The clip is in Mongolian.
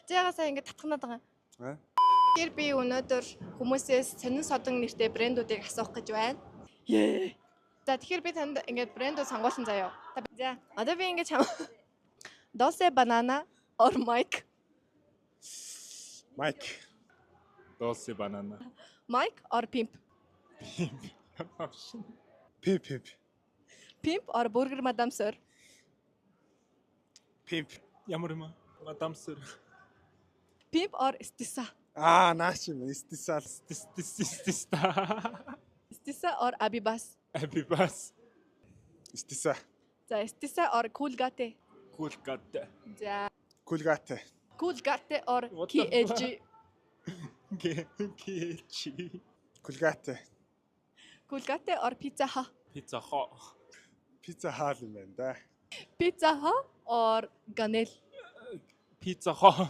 Зяагасаа ингэ татхнаад байгаа. Тэгэхээр би өнөөдөр хүмүүсээс сонин содон нэртэй брэндүүдийг асуух гэж байна. За тэгэхээр би танд ингэ брэндүүд сонгуулсан заяа. За одоо би ингэ чам Dolce Banana or Mike? Mike. Dolce Banana. Mike or Pimp? Pimp. Pimp or Burger Madame Sir? Pimp. Ямар юм аа? Мадам Сэр. Pimp or Stissa? Наач юм. Стисал. Stissa or Abibas? Абибас. Стиса. За Stissa or Coolgate? Кулгат. За Кулгате. Coolgate or What the KLG? Кечи. Кулгате. Coolgate or Pizza Hut? Пицца хо. Пицца хаал юм байна да. Pizza Hut or Ganel? Пицца хо.